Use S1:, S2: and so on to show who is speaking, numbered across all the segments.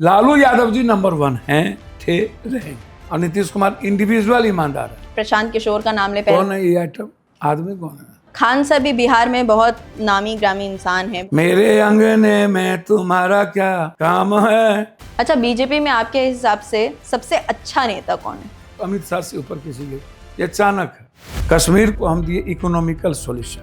S1: Lalu Yadav ji number 1 हैं, थे, रहे। और नीतीश कुमार इंडिविजुअल ईमानदार है।
S2: प्रशांत किशोर का नाम ले
S1: कौन है ये आइटम? आदमी कौन है?
S2: खान साहब भी बिहार में बहुत नामी ग्रामी इंसान हैं।
S1: मेरे अंगने में तुम्हारा क्या काम है।
S2: अच्छा, बीजेपी में आपके हिसाब से सबसे अच्छा नेता कौन है?
S1: अमित शाह से ऊपर किसी के ये अचानक है। कश्मीर को हम दिए इकोनॉमिकल सॉल्यूशन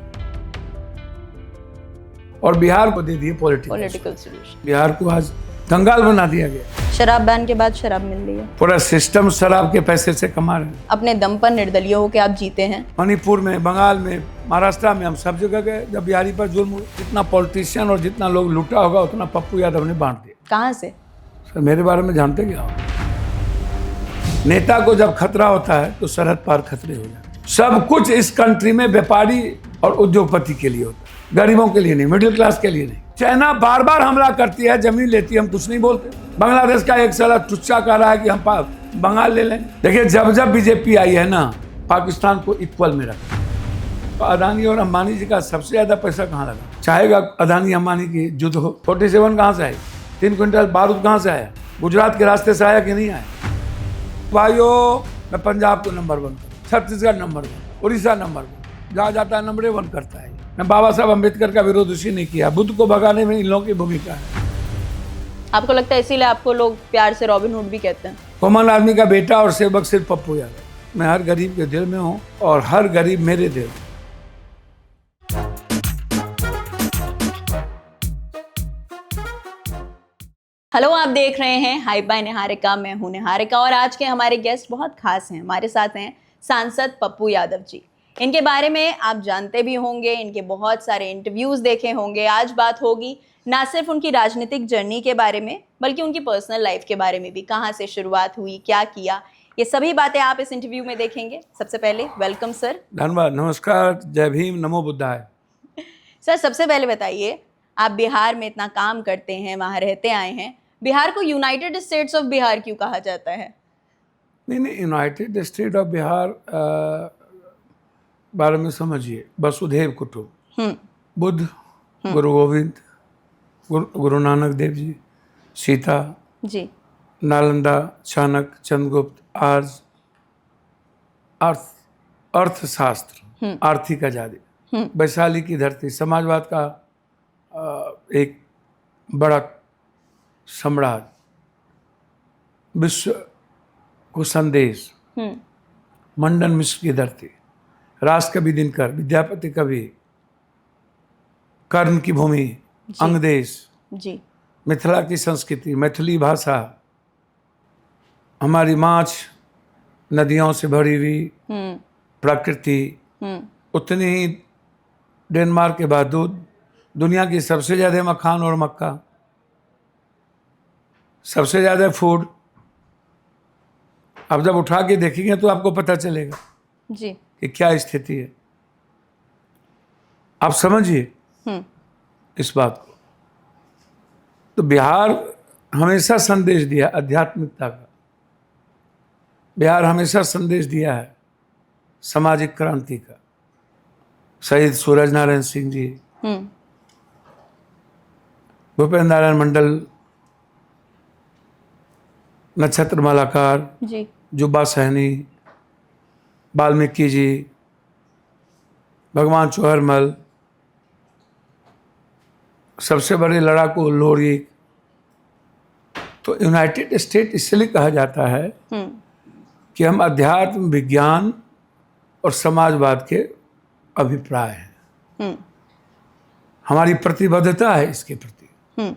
S1: और बिहार को दे दिए पॉलिटिकल
S2: सॉल्यूशन।
S1: बिहार को आज कंगाल बना दिया गया।
S2: शराब बैन के बाद शराब मिल रही है।
S1: पूरा सिस्टम शराब के पैसे से कमा रहे हैं।
S2: अपने दम पर निर्दलीय होकर आप जीते हैं।
S1: मणिपुर में, बंगाल में, महाराष्ट्र में, हम सब जगह गए। जब बिहारी पर जुल्म हुआ, जितना पॉलिटिशियन और जितना लोग लूटा होगा उतना पप्पू यादव ने बांट दिया।
S2: कहाँ से?
S1: सर मेरे बारे में जानते क्या हो? नेता को जब खतरा होता है तो सरहद पार खतरे हो जाते हैं। सब कुछ इस कंट्री में व्यापारी और उद्योगपति के लिए होता है, गरीबों के लिए नहीं, मिडिल क्लास के लिए नहीं। चाइना बार बार हमला करती है, जमीन लेती है, हम कुछ नहीं बोलते। बांग्लादेश का एक साला टुच्चा कह रहा है कि हम बंगाल ले लेंगे। देखिए, जब जब बीजेपी आई है ना, पाकिस्तान को इक्वल में रखा। तो अदानी और अंबानी जी का सबसे ज्यादा पैसा कहाँ लगा? चाहेगा अदानी अंबानी की युद्ध हो। 47 कहाँ से आई? 3 क्विंटल बारूद कहाँ से आया? गुजरात के रास्ते से आया कि नहीं आया? भाइयों, मैं पंजाब को नंबर 1 करूँ, छत्तीसगढ़ नंबर 1, उड़ीसा नंबर 1, जहाँ जाता है नंबर 1 करता है। मैं बाबा साहब अम्बेडकर का विरोध उसी नहीं किया। बुद्ध को भगाने में इन लोगों की भूमिका है।
S2: आपको लगता है इसीलिए आपको लोग प्यार से रॉबिन हुड भी कहते हैं? कॉमन
S1: आदमी का बेटा और सेवक सिर्फ पप्पू यादव। मैं हर गरीब के दिल में हूँ और हर गरीब मेरे दिल में।
S2: हेलो, आप देख रहे हैं हाई बाय निहारिका। मैं हूं निहारिका और आज के हमारे गेस्ट बहुत खास हैं। हमारे साथ हैं सांसद पप्पू यादव जी। इनके बारे में आप जानते भी होंगे, इनके बहुत सारे इंटरव्यूज देखे होंगे। आज बात होगी ना सिर्फ उनकी राजनीतिक जर्नी के बारे में, बल्कि उनकी पर्सनल लाइफ के बारे में भी। कहाँ से शुरुआत हुई, क्या किया, ये सभी बातें आप इस इंटरव्यू में देखेंगे। सबसे पहले वेलकम सर।
S1: धन्यवाद, नमस्कार, जय भीम, नमो बुद्धाय।
S2: सर, सबसे पहले बताइए, आप बिहार में इतना काम करते हैं, वहाँ रहते आए हैं, बिहार को यूनाइटेड स्टेट्स ऑफ बिहार क्यों कहा जाता है?
S1: नहीं, यूनाइटेड स्टेट ऑफ बिहार बारे में समझिए। वसुधैव कुटुंब, बुद्ध, गुरु गोविंद, गुरु नानक देव जी, सीता
S2: जी,
S1: नालंदा, चाणक्य, चंद्रगुप्त, आर्य, अर्थशास्त्र, आर्थिक आजादी, वैशाली की धरती, समाजवाद का एक बड़ा सम्राट, विश्व को संदेश, मंडन मिश्र की धरती, राष्ट्र कवि दिनकर, विद्यापति कवि, कर्ण की भूमि, अंगदेश जी, मिथिला की संस्कृति, मैथिली भाषा, हमारी माछ नदियों से भरी हुई प्रकृति, उतनी ही डेनमार्क के बाद दूध, दुनिया की सबसे ज्यादा मखान और मक्का, सबसे ज्यादा फूड। अब जब उठा के देखेंगे तो आपको पता चलेगा जी कि क्या स्थिति है। आप समझिए इस बात को। तो बिहार हमेशा संदेश दिया आध्यात्मिकता का। बिहार हमेशा संदेश दिया है सामाजिक क्रांति का। शहीद सूरज नारायण सिंह जी, भूपेंद्र नारायण मंडल, नक्षत्र मालाकार जी, जुब्बा सहनी, वाल्मीकि जी, भगवान चौहरमल, सबसे बड़े लड़ाकू लोरी। तो यूनाइटेड स्टेट इसलिए कहा जाता है कि हम अध्यात्म, विज्ञान और समाजवाद के अभिप्राय हैं। हमारी प्रतिबद्धता है इसके प्रति।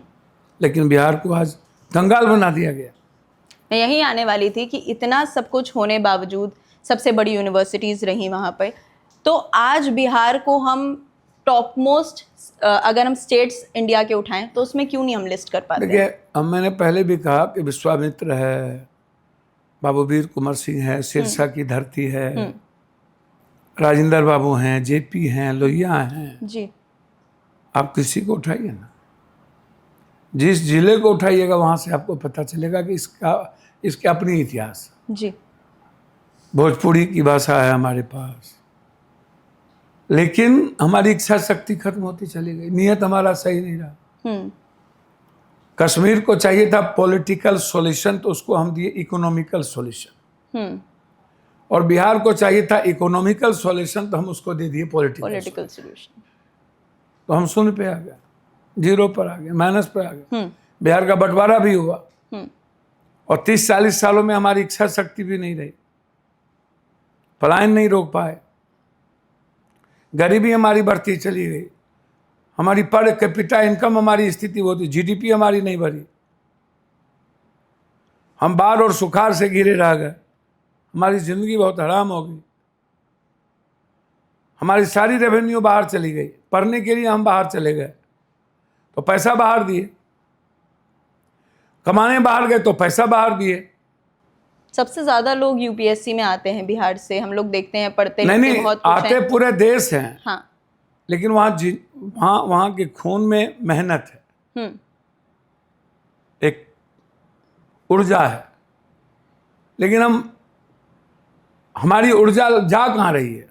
S1: लेकिन बिहार को आज कंगाल बना दिया गया।
S2: मैं यही आने वाली थी कि इतना सब कुछ होने बावजूद सबसे बड़ी यूनिवर्सिटीज़ रही वहाँ पर, तो आज बिहार को हम टॉप मोस्ट अगर हम स्टेट्स इंडिया के उठाएं तो उसमें क्यों नहीं हम लिस्ट कर पाते?
S1: देखिए, अब मैंने पहले भी कहा कि विश्वामित्र है, बाबू वीर कुंवर सिंह है, सिरसा की धरती है, राजेंद्र बाबू हैं, जेपी हैं, लोहिया हैं जी। आप किसी को उठाइए ना, जिस जिले को उठाइएगा वहाँ से आपको पता चलेगा कि इसके अपनी इतिहास जी। भोजपुरी की भाषा है हमारे पास, लेकिन हमारी इच्छा शक्ति खत्म होती चली गई। नियत हमारा सही नहीं रहा। कश्मीर को चाहिए था पॉलिटिकल सॉल्यूशन, तो उसको हम दिए इकोनॉमिकल सॉल्यूशन। और बिहार को चाहिए था इकोनॉमिकल सॉल्यूशन, तो हम उसको दे दिए पॉलिटिकल।
S2: सॉल्यूशन।
S1: तो हम शून्य पे आ गए, 0 पर आ गए, माइनस पे आ गए। बिहार का बंटवारा भी हुआ और 30-40 सालों में हमारी इच्छा शक्ति भी नहीं रही, पलायन नहीं रोक पाए, गरीबी हमारी बढ़ती चली गई, हमारी पर कैपिटा इनकम हमारी स्थिति वो थी, जीडीपी हमारी नहीं बढ़ी, हम बाढ़ और सुखाड़ से घिरे रह गए, हमारी जिंदगी बहुत हराम हो गई, हमारी सारी रेवेन्यू बाहर चली गई, पढ़ने के लिए हम बाहर चले गए तो पैसा बाहर दिए, कमाने बाहर गए तो पैसा बाहर दिए।
S2: सबसे ज्यादा लोग यूपीएससी में आते हैं बिहार से, हम लोग देखते हैं, पढ़ते
S1: नहीं
S2: बहुत कुछ
S1: आते
S2: है।
S1: पूरे देश हैं।
S2: हाँ।
S1: लेकिन वहाँ के खून में मेहनत है, एक ऊर्जा है, लेकिन हमारी ऊर्जा जा कहाँ रही है?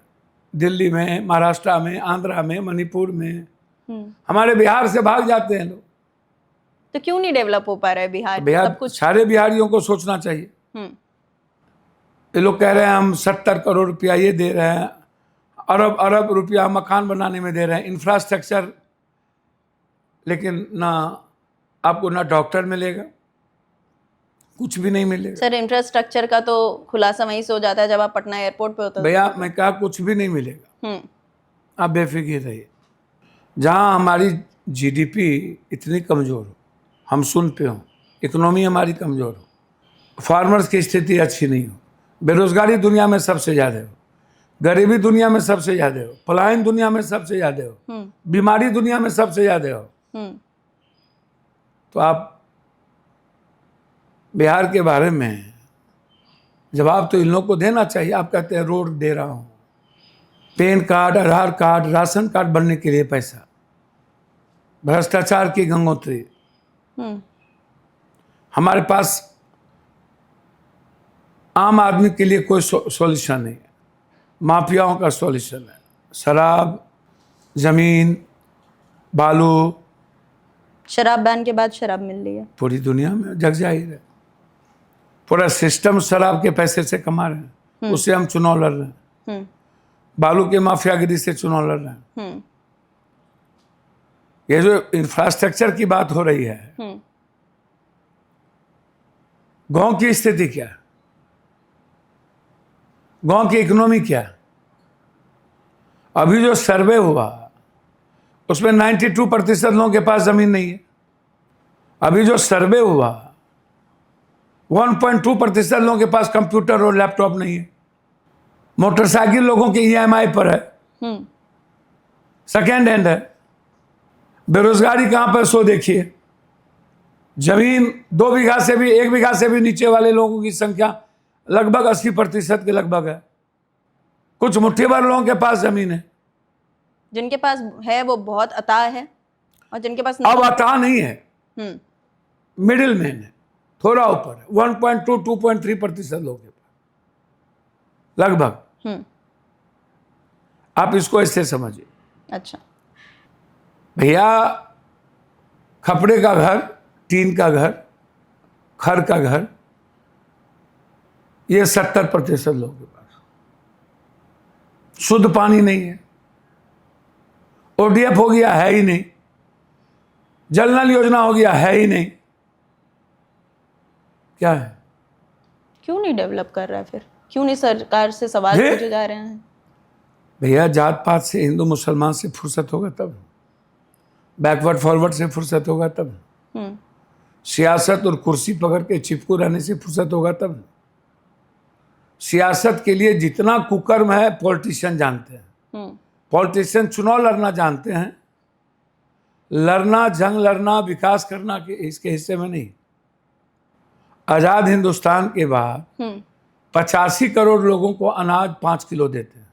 S1: दिल्ली में, महाराष्ट्र में, आंध्रा में, मणिपुर में, हमारे बिहार से भाग जाते हैं लोग।
S2: तो क्यों नहीं डेवलप हो पा रहा है बिहार? सब कुछ
S1: सारे बिहारियों को सोचना चाहिए। ये लोग कह रहे हैं हम 70 करोड़ रुपया ये दे रहे हैं, अरब अरब रुपया मकान बनाने में दे रहे हैं, इंफ्रास्ट्रक्चर, लेकिन ना आपको ना डॉक्टर मिलेगा, कुछ भी नहीं मिलेगा।
S2: सर इंफ्रास्ट्रक्चर का तो खुलासा वहीं से हो जाता है जब आप पटना एयरपोर्ट पे होते हैं।
S1: भैया मैं कहा कुछ भी नहीं मिलेगा, आप बेफिक्र रहिए। जहाँ हमारी जीडीपी इतनी कमज़ोर हो, हम सुन पे हों, इकोनॉमी हमारी कमज़ोर हो, फार्मर्स की स्थिति अच्छी नहीं हो, बेरोजगारी दुनिया में सबसे ज़्यादा हो, गरीबी दुनिया में सबसे ज़्यादा हो, पलायन दुनिया में सबसे ज़्यादा हो, बीमारी दुनिया में सबसे ज़्यादा हो, तो आप बिहार के बारे में जवाब तो इन लोगों को देना चाहिए। आप कहते हैं रोड दे रहा हूँ, पैन कार्ड, आधार कार्ड, राशन कार्ड बनने के लिए पैसा, भ्रष्टाचार की गंगोत्री। हमारे पास आम आदमी के लिए कोई सॉल्यूशन नहीं है, माफियाओं का सॉल्यूशन है, शराब, जमीन, बालू।
S2: शराब बैन के बाद शराब मिल रही है
S1: पूरी दुनिया में, जग जाहिर है, पूरा सिस्टम शराब के पैसे से कमा रहे हैं, उससे हम चुनाव लड़ रहे हैं, बालू के माफियागिरी से चुनाव लड़ रहे हैं। ये जो इंफ्रास्ट्रक्चर की बात हो रही है, गांव की स्थिति क्या है, गांव की इकोनॉमी क्या है? अभी जो सर्वे हुआ उसमें 92% लोगों के पास जमीन नहीं है। अभी जो सर्वे हुआ 1.2% लोगों के पास कंप्यूटर और लैपटॉप नहीं है। मोटरसाइकिल लोगों के ईएमआई पर है, सेकेंड हैंड है। बेरोजगारी कहां पर, सो देखिए। जमीन 2 बीघा से भी, 1 बीघा से भी नीचे वाले लोगों की संख्या लगभग 80% के लगभग है। कुछ मुट्ठी भर लोगों के पास जमीन है,
S2: जिनके पास है वो बहुत अताह है, और जिनके पास
S1: अब अताह नहीं है, मिडिल मैन है, थोड़ा ऊपर है, 1.2-2.3% लोगों के पास लगभग। आप इसको ऐसे समझिए।
S2: अच्छा
S1: भैया, खपड़े का घर, टीन का घर, खर का घर, ये 70% लोगों के पास। शुद्ध पानी नहीं है, ओडीएफ हो गया है ही नहीं, जल नल योजना हो गया है ही नहीं। क्या है?
S2: क्यों नहीं डेवलप कर रहा है फिर? क्यों नहीं सरकार से सवाल पूछे जा रहे हैं?
S1: भैया, जात पात से, हिंदू मुसलमान से फुर्सत होगा तब, बैकवर्ड फॉरवर्ड से फुर्सत होगा तब, सियासत और कुर्सी पकड़ के चिपकू रहने से फुर्सत होगा तब। सियासत के लिए जितना कुकर्म है पॉलिटिशियन जानते हैं। पॉलिटिशियन चुनाव लड़ना जानते हैं, लड़ना, जंग लड़ना, विकास करना के इसके हिस्से में नहीं। आजाद हिंदुस्तान के बाद 85 करोड़ लोगों को अनाज 5 किलो देते हैं।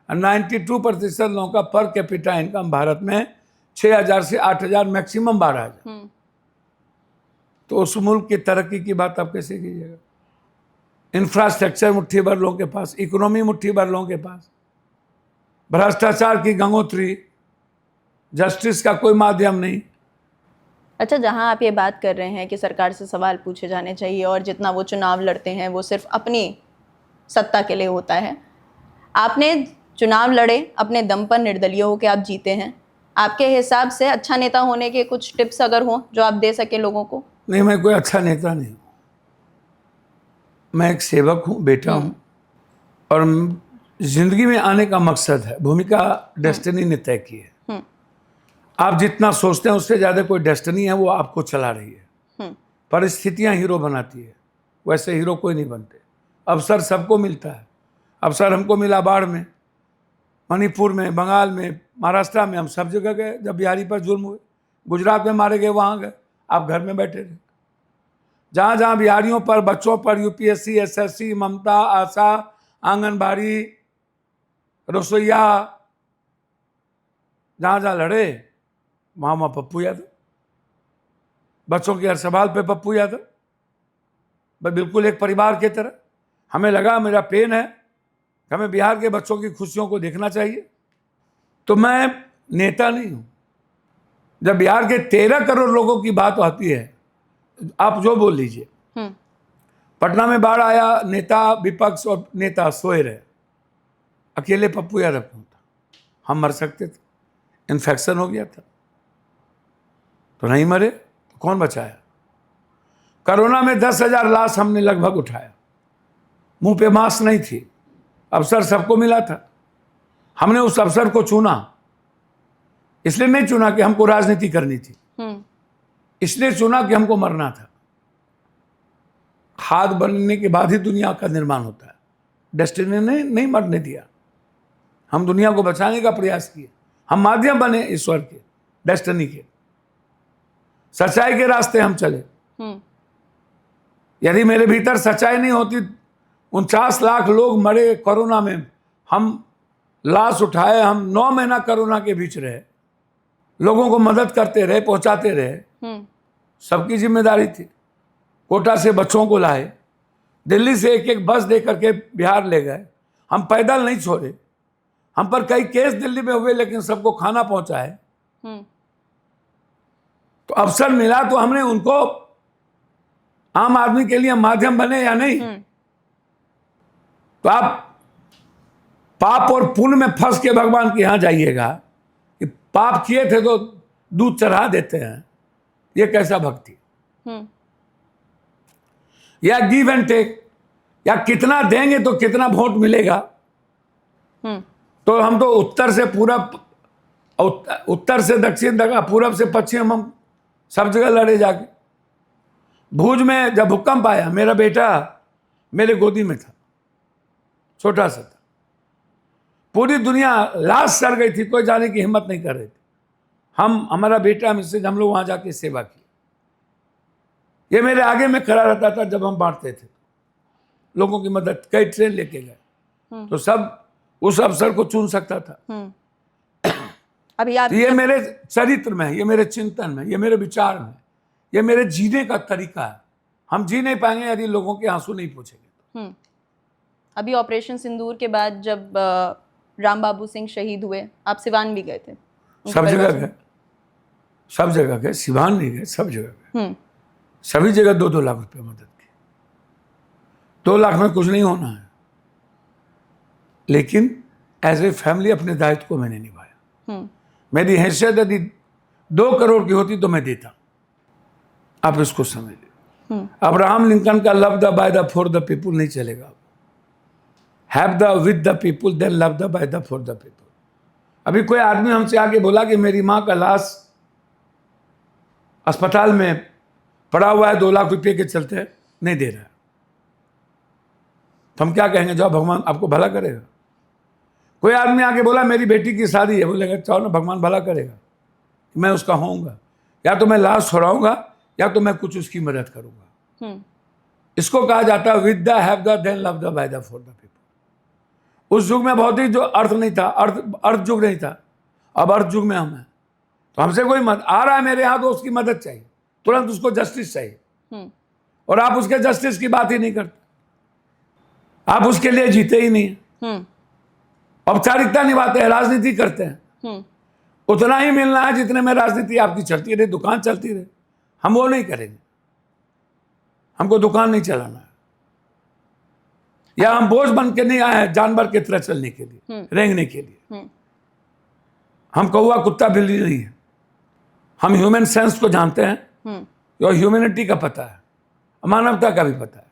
S1: 92% लोगों का पर कैपिटा इनकम भारत में 6,000 से 8,000, मैक्सिमम 12,000। तो उस मुल्क की तरक्की की बात आप कैसे कीजिएगा? इंफ्रास्ट्रक्चर मुट्ठी भर लोगों के पास, इकोनॉमी मुट्ठी भर लोगों के पास, भ्रष्टाचार की गंगोत्री, जस्टिस का कोई माध्यम नहीं।
S2: अच्छा, जहां आप ये बात कर रहे हैं कि सरकार से सवाल पूछे जाने चाहिए और जितना वो चुनाव लड़ते हैं वो सिर्फ अपनी सत्ता के लिए होता है, आपने चुनाव लड़े, अपने दम पर निर्दलीय होकर आप जीते हैं। आपके हिसाब से अच्छा नेता होने के कुछ टिप्स अगर हो जो आप दे सके लोगों को?
S1: नहीं, मैं कोई अच्छा नेता नहीं हूँ, मैं एक सेवक हूँ, बेटा हूँ, और जिंदगी में आने का मकसद है, भूमिका डेस्टिनी ने तय की है। आप जितना सोचते हैं उससे ज्यादा कोई डेस्टिनी है, वो आपको चला रही है। परिस्थितियां हीरो बनाती है, वैसे हीरो कोई नहीं बनते। अवसर सबको मिलता है, अवसर हमको मिला बाढ़ में, मणिपुर में, बंगाल में, महाराष्ट्र में, हम सब जगह गए। जब बिहारी पर जुल्म हुए, गुजरात में मारे गए, वहां गए, आप घर में बैठे रहे। जहां जहां बिहारियों पर, बच्चों पर यूपीएससी, एसएससी, ममता, आशा, आंगनबाड़ी, रसोईया, जहां जहां लड़े, वहां पप्पू यादव। बच्चों के हर सवाल पे पप्पू यादव, बिल्कुल एक परिवार की तरह। हमें लगा, मेरा पेन है, हमें बिहार के बच्चों की खुशियों को देखना चाहिए। तो मैं नेता नहीं हूं। जब बिहार के 13 करोड़ लोगों की बात आती है, आप जो बोल लीजिए, पटना में बाढ़ आया, नेता विपक्ष और नेता सोए रहे, अकेले पप्पू यादव कौन था? हम मर सकते थे, इन्फेक्शन हो गया था तो नहीं मरे, तो कौन बचाया? कोरोना में 10,000 लाश हमने लगभग उठाया, मुंह पे मास्क नहीं थी, अवसर सबको मिला था। हमने उस अवसर को चुना, इसलिए नहीं चुना कि हमको राजनीति करनी थी, इसलिए चुना कि हमको मरना था। हाथ बनने के बाद ही दुनिया का निर्माण होता है, डेस्टिनी ने नहीं मरने दिया। हम दुनिया को बचाने का प्रयास किए, हम माध्यम बने ईश्वर के, डेस्टिनी के, सच्चाई के रास्ते हम चले। यदि मेरे भीतर सच्चाई नहीं होती, 49 लाख लोग मरे कोरोना में, हम लाश उठाए, हम 9 महीना कोरोना के बीच रहे, लोगों को मदद करते रहे, पहुंचाते रहे, सबकी जिम्मेदारी थी। कोटा से बच्चों को लाए, दिल्ली से एक एक बस दे करके बिहार ले गए, हम पैदल नहीं छोड़े। हम पर कई केस दिल्ली में हुए, लेकिन सबको खाना पहुंचाए। तो अवसर मिला तो हमने उनको, आम आदमी के लिए माध्यम बने या नहीं? तो आप पाप और पुण्य में फंस के भगवान के यहां जाइएगा कि पाप किए थे तो दूध चढ़ा देते हैं, ये कैसा भक्ति? या गिव एंड टेक, या कितना देंगे तो कितना वोट मिलेगा। तो हम तो उत्तर से पूरब, उत्तर से दक्षिण, पूरब से पश्चिम, हम सब जगह लड़े जाके। भूज में जब भूकंप आया, मेरा बेटा मेरे गोदी में था, छोटा सा था, पूरी दुनिया लाश सड़ गई थी, कोई जाने की हिम्मत नहीं कर रही थी। हमारा बेटा मिसेज, हम लोग वहां जाके सेवा की। ये मेरे आगे में खड़ा रहता था जब हम बांटते थे, लोगों की मदद, कई ट्रेन लेके गए, तो सब उस अवसर को चुन सकता था।
S2: अभी आप,
S1: तो ये मेरे चरित्र में है, ये मेरे चिंतन में, ये मेरे विचार में, ये मेरे जीने का तरीका है। हम जी नहीं पाएंगे यदि लोगों के आंसू नहीं पूछेंगे।
S2: अभी ऑपरेशन सिंदूर के बाद जब राम बाबू सिंह शहीद हुए, आप सिवान भी गए थे?
S1: सब जगह गए, सब जगह गए, सिवान नहीं गए, सब जगह गए, सभी जगह 2-2 लाख रुपए मदद की। 2 लाख में कुछ नहीं होना है, लेकिन एज ए फैमिली अपने दायित्व को मैंने निभाया। मेरी हैसियत यदि 2 करोड़ की होती तो मैं देता। आप इसको समझ लीजिए। अब्राहम लिंकन का love the by the for the people नहीं चलेगा। Have the with the people, then love the by the for the people. अभी कोई आदमी हमसे आके बोला कि मेरी माँ का लाश अस्पताल में पड़ा हुआ है, 2 लाख रुपए के चलते नहीं दे रहा है, तो हम क्या कहेंगे? जाओ, भगवान आपको भला करेगा। कोई आदमी आके बोला मेरी बेटी की शादी है, बोलेगा चाहो ना, भगवान भला करेगा, मैं उसका होऊंगा, या तो मैं लाश छोड़ाऊंगा या तो मैं कुछ उसकी मदद करूंगा। इसको कहा जाता है with the, have the, then love the, by the, for the people. उस युग में भौतिक जो अर्थ नहीं था, अर्थ युग नहीं था, अब अर्थ युग में हम हैं। तो हमसे कोई आ रहा है मेरे यहाँ, तो उसकी मदद चाहिए, तुरंत उसको जस्टिस चाहिए, और आप उसके जस्टिस की बात ही नहीं करते, आप उसके लिए जीते ही नहीं। औपचारिकता निभाते हैं, राजनीति करते हैं। उतना ही मिलना है जितने में राजनीति आपकी चलती रहे, दुकान चलती रहे। हम वो नहीं करेंगे। हमको दुकान नहीं चलाना है, या हम बोझ बन के नहीं आए हैं जानवर की तरह चलने के लिए, रेंगने के लिए। हम कौवा कुत्ता बिल्ली नहीं है। हम ह्यूमन सेंस को जानते हैं और ह्यूमैनिटी का पता है, मानवता का भी पता है।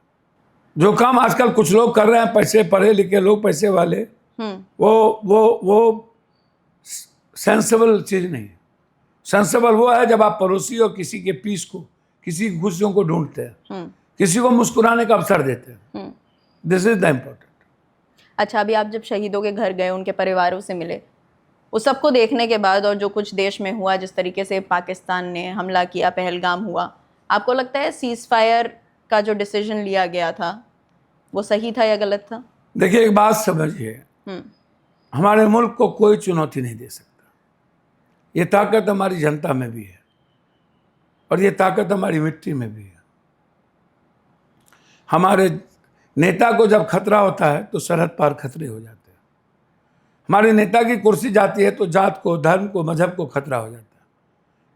S1: जो काम आजकल कुछ लोग कर रहे हैं, पैसे पढ़े लिखे लोग, पैसे वाले, वो सेंसेबल चीज नहीं है। सेंसेबल वो है जब आप पड़ोसी और किसी के पीस को, किसी की खुशियों को ढूंढते हैं, किसी को मुस्कुराने का अवसर देते हैं। This is the important.
S2: अच्छा, अभी आप जब शहीदों के घर गए, उनके परिवारों से मिले, उस सबको देखने के बाद और जो कुछ देश में हुआ, जिस तरीके से पाकिस्तान ने हमला किया, पहलगाम हुआ, आपको लगता है सीज फायर का जो डिसीजन लिया गया था वो सही था या गलत था?
S1: देखिए, एक बात समझिए, हमारे मुल्क को कोई चुनौती नहीं दे सकता। ये ताकत हमारी जनता में भी है और ये ताकत हमारी मिट्टी में भी है। हमारे नेता को जब खतरा होता है तो सरहद पार खतरे हो जाते हैं। हमारे नेता की कुर्सी जाती है तो जात को, धर्म को, मजहब को खतरा हो जाता है।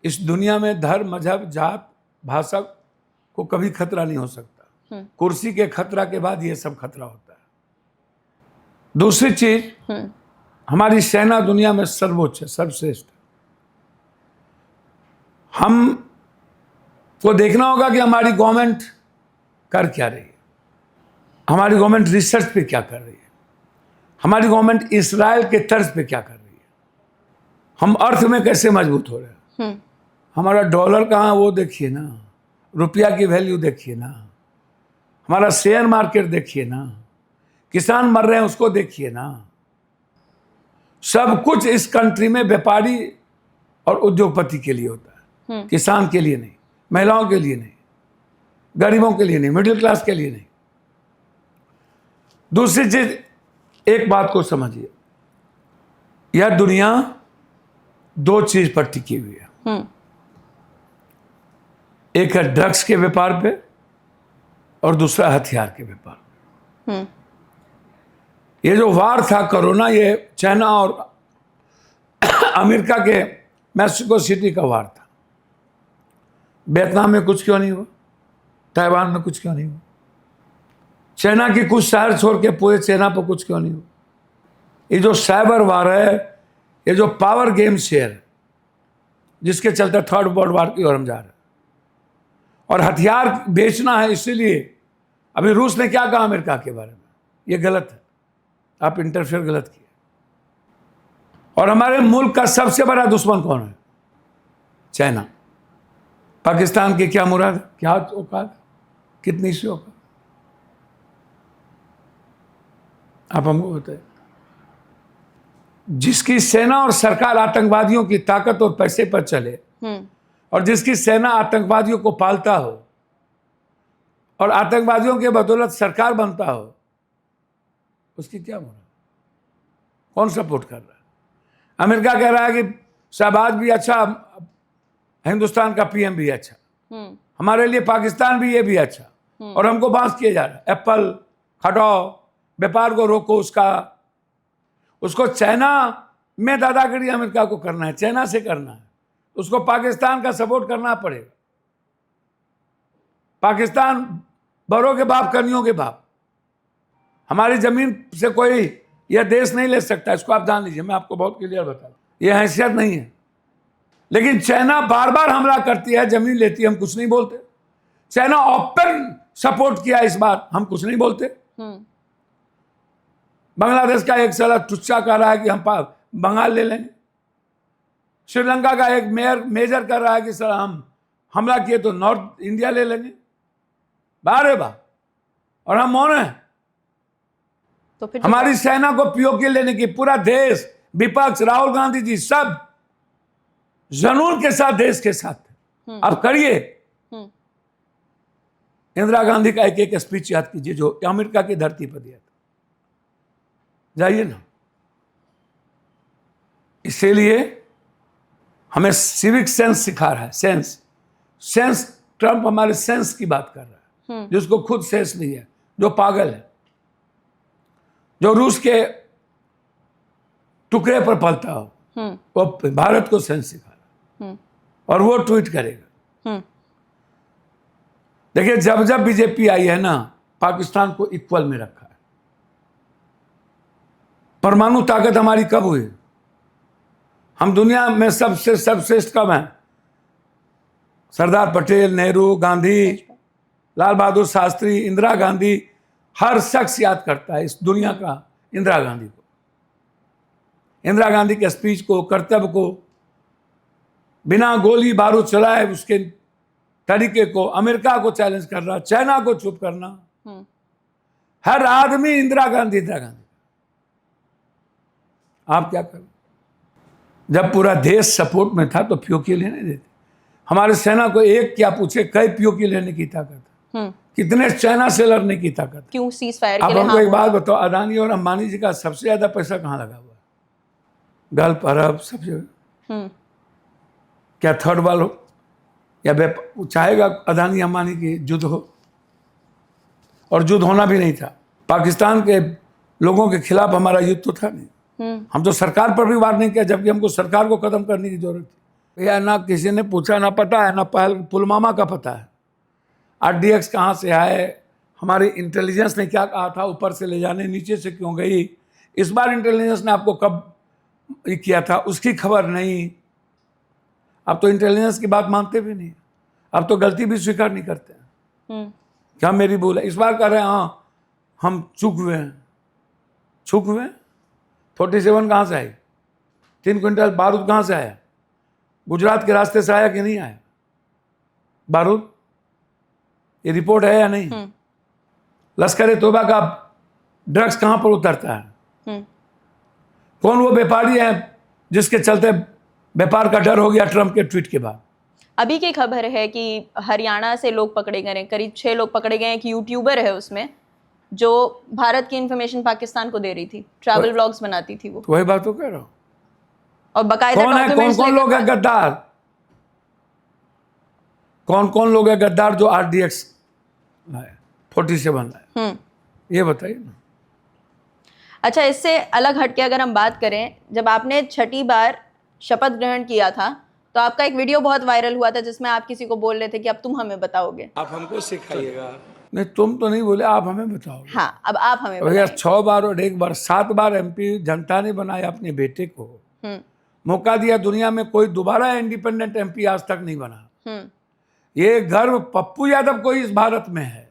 S1: इस दुनिया में धर्म, मजहब, जात, भाषा को कभी खतरा नहीं हो सकता। कुर्सी के खतरा के बाद ये सब खतरा होता है। दूसरी चीज, हमारी सेना दुनिया में सर्वोच्च है, सर्वश्रेष्ठ। हम को देखना होगा कि हमारी गवर्नमेंट कर क्या रही है, हमारी गवर्नमेंट रिसर्च पे क्या कर रही है, हमारी गवर्नमेंट इजराइल के तर्ज पे क्या कर रही है, हम अर्थ में कैसे मजबूत हो रहे हैं। हमारा डॉलर कहाँ, वो देखिए ना, रुपया की वैल्यू देखिए ना, हमारा शेयर मार्केट देखिए ना, किसान मर रहे हैं उसको देखिए ना। सब कुछ इस कंट्री में व्यापारी और उद्योगपति के लिए होता है, किसान के लिए नहीं, महिलाओं के लिए नहीं, गरीबों के लिए नहीं, मिडिल क्लास के लिए नहीं। दूसरी चीज, एक बात को समझिए, यह दुनिया दो चीज पर टिकी हुई है। एक है ड्रग्स के व्यापार पे और दूसरा हथियार के व्यापार पे। ये जो वार था कोरोना, ये चाइना और अमेरिका के मैक्सिको सिटी का वार था। वियतनाम में कुछ क्यों नहीं हुआ, ताइवान में कुछ क्यों नहीं हुआ, चाइना की कुछ शहर छोड़ के पूरे चाइना पर कुछ क्यों नहीं हुआ। ये जो साइबर वार है, ये जो पावर गेम शेयर, जिसके चलते थर्ड वर्ल्ड वार की ओर हम जा रहे हैं। और हथियार बेचना है, इसीलिए अभी रूस ने क्या कहा अमेरिका के बारे में, ये गलत है, आप इंटरफेयर गलत किए। और हमारे मुल्क का सबसे बड़ा दुश्मन कौन है? चाइना। पाकिस्तान की क्या मुराद, क्या औकात, कितनी सी औकात, आप हमको बताइए। जिसकी सेना और सरकार आतंकवादियों की ताकत और पैसे पर चले, और जिसकी सेना आतंकवादियों को पालता हो और आतंकवादियों के बदौलत सरकार बनता हो, उसकी क्या मुराद, कौन सपोर्ट कर रहा है? अमेरिका कह रहा है कि शहबाज भी अच्छा, हिंदुस्तान का पीएम भी अच्छा, हमारे लिए पाकिस्तान भी, ये भी अच्छा, और हमको बांस किया जा रहा है। एप्पल हटाओ, व्यापार को रोको, उसको चाइना में दादागिरी अमेरिका को करना है, चाइना से करना है, उसको पाकिस्तान का सपोर्ट करना पड़ेगा। पाकिस्तान बड़ों के बाप, कनियों के बाप। हमारी जमीन से कोई यह देश नहीं ले सकता, इसको आप जान लीजिए। मैं आपको बहुत क्लियर बता दूं, यह हैसियत नहीं है। लेकिन चाइना बार बार हमला करती है, जमीन लेती है, हम कुछ नहीं बोलते। चाइना ओपन सपोर्ट किया इस बार, हम कुछ नहीं बोलते। बांग्लादेश का एक साला टुच्चा कर रहा है कि हम बंगाल ले लेंगे। श्रीलंका का एक मेजर कर रहा है कि सर हम हमला किए तो नॉर्थ इंडिया ले लेंगे। बारे बा, और हम मौन हैं।
S2: तो फिर
S1: हमारी सेना को पीओके लेने की पूरा देश, विपक्ष, राहुल गांधी जी, सब जुनून के साथ देश के साथ आप करिए। इंदिरा गांधी का एक एक स्पीच याद कीजिए जो अमेरिका की धरती पर दिया था, जाइए ना। इसीलिए हमें सिविक सेंस सिखा रहा है। सेंस ट्रंप हमारे सेंस की बात कर रहा है, जिसको खुद सेंस नहीं है, जो पागल है, जो रूस के टुकड़े पर पलता हो, वो भारत को सेंस सिखा रहा है। और वो ट्वीट करेगा देखिए, जब जब बीजेपी आई है ना, पाकिस्तान को इक्वल में रखा है। परमाणु ताकत हमारी कब हुई? हम दुनिया में सबसे सर्वश्रेष्ठ कब हैं? सरदार पटेल, नेहरू, गांधी, लाल बहादुर शास्त्री, इंदिरा गांधी। हर शख्स याद करता है इस दुनिया का इंदिरा गांधी को, इंदिरा गांधी के स्पीच को, कर्तव्य को, बिना गोली बारूद चलाए उसके तरीके को, अमेरिका को चैलेंज कर रहा, चाइना को चुप करना। हर आदमी इंदिरा गांधी, इंदिरा गांधी। आप क्या करें? जब पूरा देश सपोर्ट में था तो पीओके लेने देते। हमारे सेना को एक क्या पूछे, कई पीओके लेने की ताकत है, कितने चाइना से लड़ने की ताकत है।
S2: क्यों सीज फायर
S1: अब
S2: के लिए?
S1: हमको
S2: हाँ,
S1: एक बात बताओ, अदानी और अंबानी जी का सबसे ज्यादा पैसा कहाँ लगा हुआ है? गल्फ, अरब, सब जगह। क्या थर्ड वर्ल्ड हो या चाहेगा अदानी अंबानी की युद्ध हो? और युद्ध होना भी नहीं था। पाकिस्तान के लोगों के खिलाफ हमारा युद्ध तो था नहीं। हम तो सरकार पर भी वार नहीं किया, जबकि हमको सरकार को खत्म करने की जरूरत थी। भैया, ना किसी ने पूछा, ना पता है, ना पहल पुलवामा का पता है, RDX कहाँ से आए, हमारी इंटेलिजेंस ने क्या कहा था, ऊपर से ले जाने, नीचे से क्यों गई, इस बार इंटेलिजेंस ने आपको कब ये किया था, उसकी खबर नहीं। अब तो इंटेलिजेंस की बात मानते भी नहीं, अब तो गलती भी स्वीकार नहीं करते हैं। क्या मेरी भूल है? इस बार कह रहे हैं हाँ हम चूक हुए हैं। चूक हुए? 47 कहाँ से आई? 3 क्विंटल बारूद कहाँ से आया? गुजरात के रास्ते से आया कि नहीं आया बारूद? ये रिपोर्ट है या नहीं? लश्कर तोबा का ड्रग्स कहाँ पर उतरता है? कौन वो व्यापारी है जिसके चलते व्यापार का डर हो गया ट्रंप के ट्वीट के बाद?
S2: अभी की खबर है कि हरियाणा से लोग पकड़े गए हैं, करीब 6 लोग पकड़े गए हैं। एक यूट्यूबर है उसमें जो भारत की इंफॉर्मेशन पाकिस्तान को दे रही थी, ट्रैवल व्लॉग्स बनाती थी वो।
S1: तो वही बात तो कह रहा हूँ।
S2: और बकायदा
S1: कौन है, कौन कौन लोग हैं गद्दार? कौन कौन लोग हैं गद्दार जो RDX लाए, 47 लाए? ये बताइए ना।
S2: अच्छा, इससे अलग हटके अगर हम बात करें, जब आपने 6ठी बार शपथ ग्रहण किया था तो आपका एक वीडियो बहुत वायरल हुआ था जिसमें आप किसी को बोल रहे थे कि अब तुम हमें बताओगे।
S1: आप हमको सिखाइएगा। नहीं, तुम तो नहीं बोले, आप हमें बताओगे।
S2: हाँ, अब आप हमें
S1: भैया 6 बार और 1 बार 7 बार MP जनता ने बनाया अपने बेटे को, मौका दिया। दुनिया में कोई दोबारा इंडिपेंडेंट MP आज तक नहीं बना। ये गर्व पप्पू यादव को इस भारत में है,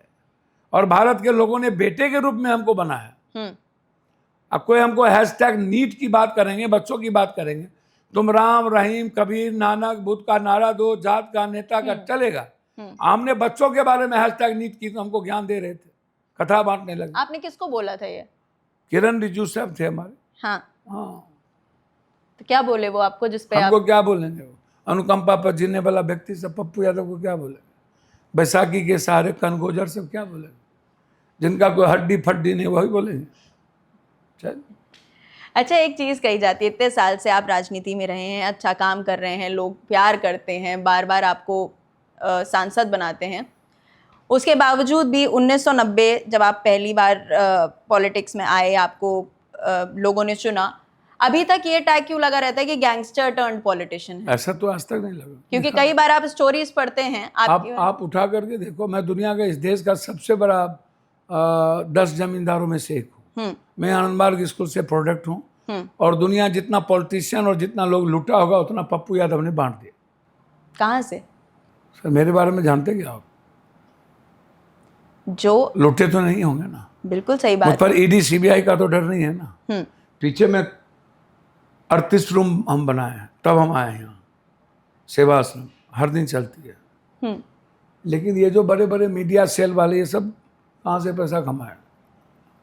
S1: और भारत के लोगों ने बेटे के रूप में हमको बनाया। अब कोई हमको #नीट की बात करेंगे, बच्चों की बात करेंगे, तुम राम रहीम कबीर नानक बुद्ध का नारा दो, जात का नेता का, चलेगा। हमने बच्चों के बारे में #नीट की तो हमको ज्ञान दे रहे थे, कथा बांटने लगे।
S2: आपने किसको बोला था ये?
S1: किरण रिजिजू साहब थे हमारे।
S2: हाँ,
S1: तो
S2: क्या बोले वो आपको, जिस पे
S1: हमको क्या बोलेंगे? वो अनुकंपा पर जीने वाला व्यक्ति सब पप्पू यादव को क्या बोलेंगे? बैसाखी के सहारे कनगोजर सब क्या बोलेंगे? जिनका कोई हड्डी फड्डी नहीं वही बोलेंगे। चल।
S2: अच्छा, एक चीज़ कही जाती है, इतने साल से आप राजनीति में रहे हैं, अच्छा काम कर रहे हैं, लोग प्यार करते हैं, बार बार आपको सांसद बनाते हैं, उसके बावजूद भी 1990 जब आप पहली बार पॉलिटिक्स में आए, आपको लोगों ने चुना, अभी तक ये टैग क्यों लगा रहता है कि गैंगस्टर टर्न्ड पॉलिटिशियन है?
S1: ऐसा तो आज तक नहीं लगा,
S2: क्योंकि कई बार आप स्टोरीज पढ़ते हैं।
S1: आप उठा करके देखो, मैं दुनिया का, इस देश का सबसे बड़ा 10 जमींदारों में से एक हूँ। मैं आनंदबाग स्कूल से प्रोडक्ट हूँ, और दुनिया जितना पॉलिटिशियन और जितना लोग लूटा होगा उतना पप्पू यादव ने बांट दिया।
S2: कहाँ से?
S1: सर, मेरे बारे में जानते क्या आप?
S2: जो
S1: लूटे तो नहीं होंगे ना।
S2: बिल्कुल सही बात।
S1: मुझ पर ED CBI का तो डर नहीं है ना। पीछे में 38 रूम हम बनाए हैं, तब हम आए हैं यहाँ। सेवा आश्रम हर दिन चलती है। लेकिन ये जो बड़े बड़े मीडिया सेल वाले, ये सब कहाँ से पैसा कमाए?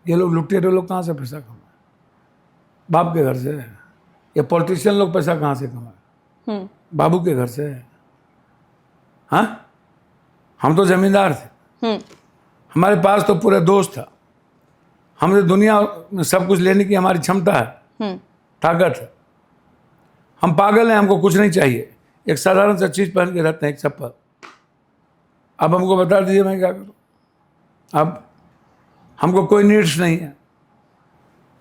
S1: ये लोग लुटेरे लोग कहाँ से पैसा कमाए? बाप के घर से। ये पॉलिटिशियन लोग पैसा कहाँ से कमाए? बाबू के घर से। हाँ, हम तो जमींदार थे, हमारे पास तो पूरे दोस्त था, हमने दुनिया में सब कुछ लेने की हमारी क्षमता है, ताकत है। हम पागल हैं, हमको कुछ नहीं चाहिए, एक साधारण सा चीज पहन के रहते हैं, एक चप्पल। अब हमको बता दीजिए मैं क्या करूं? अब हमको कोई नीड्स नहीं है।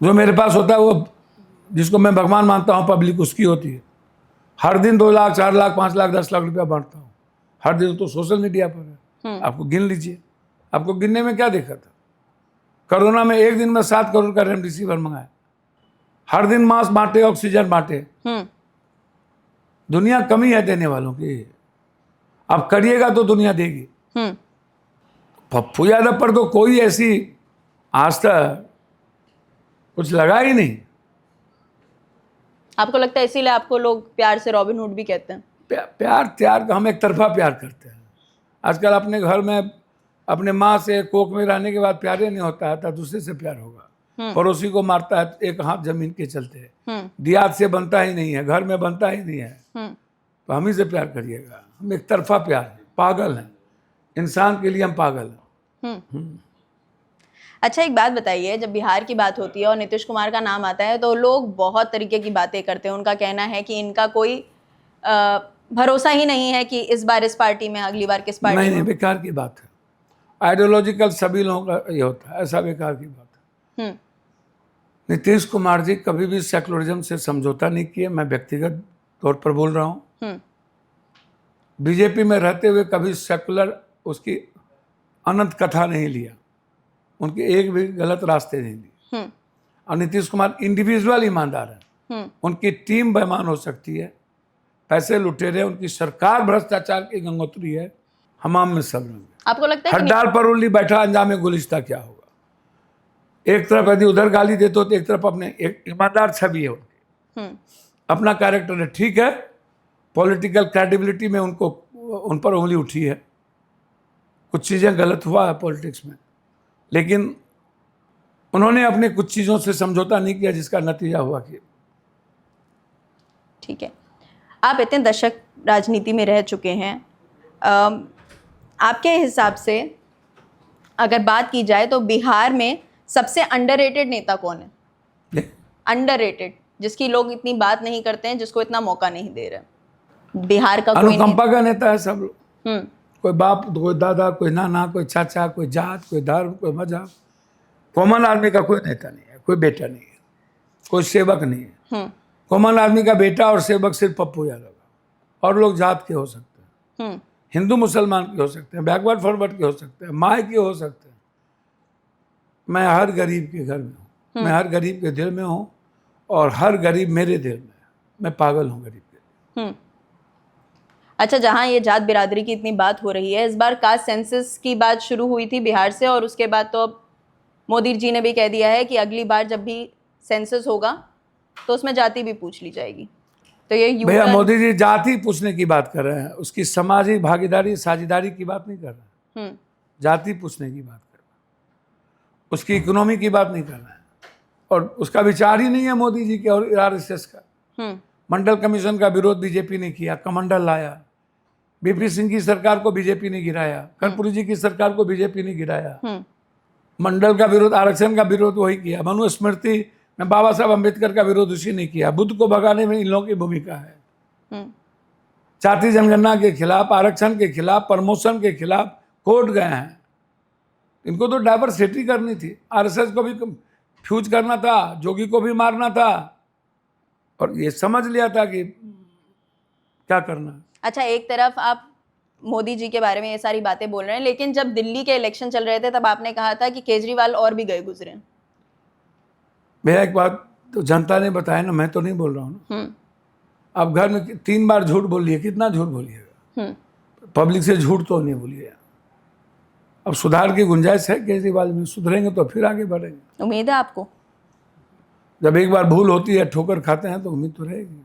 S1: जो मेरे पास होता है वो, जिसको मैं भगवान मानता हूँ, पब्लिक उसकी होती है। हर दिन 2 लाख 4 लाख 5 लाख 10 लाख रुपया बांटता हूँ हर दिन, तो सोशल मीडिया पर है। आपको गिन लीजिए, आपको गिनने में क्या दिक्कत है? कोरोना में एक दिन में 7 करोड़ का रेमडेसिविर मंगाया, हर दिन मास्क बांटे, ऑक्सीजन बांटे। दुनिया कमी है देने वालों की, आप करिएगा तो दुनिया देगी। पप्पू यादव पर तो कोई ऐसी आज तक कुछ लगा ही नहीं।
S2: आपको लगता है इसीलिए आपको लोग प्यार से रॉबिन हुड भी कहते हैं?
S1: प्यार त्यार हम एक तरफा प्यार करते हैं। आजकल अपने घर में अपने माँ से कोख में रहने के बाद प्यार ही नहीं होता है, तो दूसरे से प्यार होगा। पड़ोसी को मारता है एक हाथ जमीन के चलते, दियाद से बनता ही नहीं है, घर में बनता ही नहीं है, तो हम ही से प्यार करिएगा। हम एक तरफा प्यार है, पागल हैं, इंसान के लिए हम पागल हैं।
S2: अच्छा, एक बात बताइए, जब बिहार की बात होती है और नीतीश कुमार का नाम आता है तो लोग बहुत तरीके की बातें करते हैं। उनका कहना है कि इनका कोई भरोसा ही नहीं है कि इस बार इस पार्टी में, अगली बार किस पार्टी में।
S1: नहीं, बेकार की बात है। आइडियोलॉजिकल सभी लोगों का ये होता है, ऐसा बेकार की बात है। नीतीश कुमार जी कभी भी सेकुलरिज्म से समझौता नहीं किए, मैं व्यक्तिगत तौर पर बोल रहा हूँ। बीजेपी में रहते हुए कभी सेकुलर उसकी अनंत कथा नहीं लिया, उनके एक भी गलत रास्ते नहीं दी। और नीतीश कुमार इंडिविजुअल ईमानदार है, उनकी टीम बेईमान हो सकती है, पैसे लुटेरे, उनकी सरकार भ्रष्टाचार की गंगोत्री है, हमाम में सब रंग।
S2: आपको लगता है
S1: हर डाल पर उल्ली बैठा अंजाम गुलिस्ता क्या होगा? एक तरफ यदि उधर गाली देते हो तो एक तरफ अपने एक ईमानदार छवि है उनकी, अपना कैरेक्टर है, ठीक है, पॉलिटिकल क्रेडिबिलिटी में उनको उन पर उंगली उठी है, कुछ चीज़ें गलत हुआ है पॉलिटिक्स में, लेकिन उन्होंने अपने कुछ चीज़ों से समझौता नहीं किया जिसका नतीजा हुआ कि।
S2: ठीक है, आप इतने दशक राजनीति में रह चुके हैं, आपके हिसाब से अगर बात की जाए तो बिहार में सबसे अंडररेटेड नेता कौन है? अंडररेटेड, जिसकी लोग इतनी बात नहीं करते हैं, जिसको इतना मौका नहीं दे रहे। बिहार का कोई
S1: अनुकंपा का नेता है सब लोग, कोई बाप, कोई दादा, कोई नाना, कोई चाचा, कोई जात, कोई धर्म, कोई मजहब। कॉमन आदमी का कोई नेता नहीं है, कोई बेटा नहीं है, कोई सेवक नहीं है। कॉमन आदमी का बेटा और सेवक सिर्फ पप्पू यादव है, और लोग जात के हो सकते हैं, हिंदू मुसलमान के हो सकते हैं, बैकवर्ड फॉरवर्ड के हो सकते हैं, माय के हो सकते हैं। मैं हर गरीब के घर में हूँ, मैं हर गरीब के दिल में हूँ, और हर गरीब मेरे दिल में है। मैं पागल हूँ गरीब के।
S2: अच्छा, जहाँ ये जात बिरादरी की इतनी बात हो रही है, इस बार कास्ट सेंसस की बात शुरू हुई थी बिहार से, और उसके बाद तो अब मोदी जी ने भी कह दिया है कि अगली बार जब भी सेंसस होगा तो उसमें जाति भी पूछ ली जाएगी। तो ये
S1: भैया मोदी जी जाति पूछने की बात कर रहे हैं, उसकी सामाजिक भागीदारी साझेदारी की बात नहीं कर रहे हैं, जाति पूछने की बात कर रहे हैं, उसकी इकोनॉमी की बात नहीं कर रहे हैं, और उसका विचार ही नहीं है मोदी जी के और आरएसएस का। मंडल कमीशन का विरोध बीजेपी ने किया, कमंडल लाया, बीपी सिंह की सरकार को बीजेपी ने गिराया, कर्पूरी जी की सरकार को बीजेपी ने गिराया। मंडल का विरोध, आरक्षण का विरोध वही किया, मनुस्मृति में बाबा साहब अम्बेडकर का विरोध उसी ने किया। बुद्ध को भगाने में इन लोगों की भूमिका है। जाति जनगणना के खिलाफ, आरक्षण के खिलाफ, प्रमोशन के खिलाफ कोर्ट गए हैं। इनको तो डाइवर्सिटी करनी थी, आरएसएस को भी फ्यूज करना था, जोगी को भी मारना था, और ये समझ लिया था कि क्या करना।
S2: अच्छा, एक तरफ आप मोदी जी के बारे में ये सारी बातें बोल रहे हैं, लेकिन जब दिल्ली के इलेक्शन चल रहे थे तब आपने कहा था कि केजरीवाल और भी गए गुजरे।
S1: भैया एक बात तो जनता ने बताया ना, मैं तो नहीं बोल रहा हूँ ना। आप घर में 3 बार झूठ बोलिए, कितना झूठ बोलिएगा? पब्लिक से झूठ तो नहीं बोलिए। अब सुधार की गुंजाइश है केजरीवाल में, सुधरेंगे तो फिर आगे बढ़ेंगे।
S2: उम्मीद है आपको?
S1: जब एक बार भूल होती है, ठोकर खाते हैं, तो उम्मीद तो रहेगी।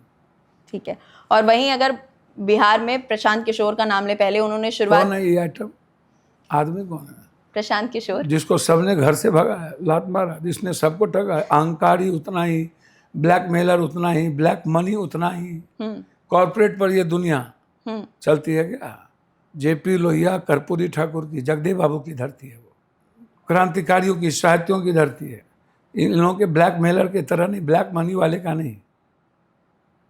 S2: ठीक है, और वहीं अगर बिहार में प्रशांत किशोर का नाम ले, पहले उन्होंने शुरुआत।
S1: कौन है ये आइटम? आदमी कौन है?
S2: प्रशांत किशोर,
S1: जिसको सबने घर से भगा है, लात मारा, जिसने सबको ठगा है। अहंकारी उतना ही, ब्लैकमेलर उतना ही, ब्लैक मनी उतना ही, कॉर्पोरेट पर ये दुनिया चलती है क्या? जेपी लोहिया, कर्पूरी ठाकुर की, जगदेव बाबू की धरती है वो, क्रांतिकारियों की, साहित्यों की धरती है। इन लोगों के ब्लैकमेलर के तरह नहीं, ब्लैक मनी वाले का नहीं,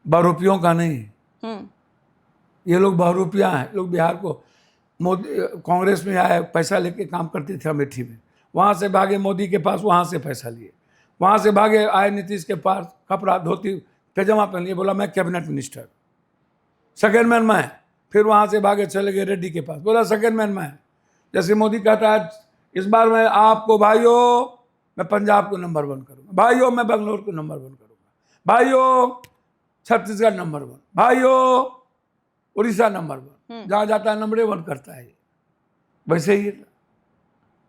S1: बहुरूपियों का नहीं। ये लोग बहुरूपिया हैं। लोग बिहार को, मोदी कांग्रेस में आए, पैसा लेके काम करते थे अमेठी में, वहाँ से भागे मोदी के पास, वहाँ से पैसा लिए, वहाँ से भागे आए नीतीश के पास, कपड़ा धोती पैजामा पहन लिए, बोला मैं कैबिनेट मिनिस्टर, सेकेंड मैन मैं। फिर वहाँ से भागे चले गए रेड्डी के पास, बोला सेकेंड मैन मैं। जैसे मोदी कहता है इस बार मैं आपको भाइयों मैं पंजाब को नंबर 1 करूंगा, भाइयों मैं बेंगलोर को नंबर 1 करूंगा, भाइयों छत्तीसगढ़ नंबर 1, भाइयों उड़ीसा नंबर 1, जहां जाता है नंबर 1 करता है। वैसे ही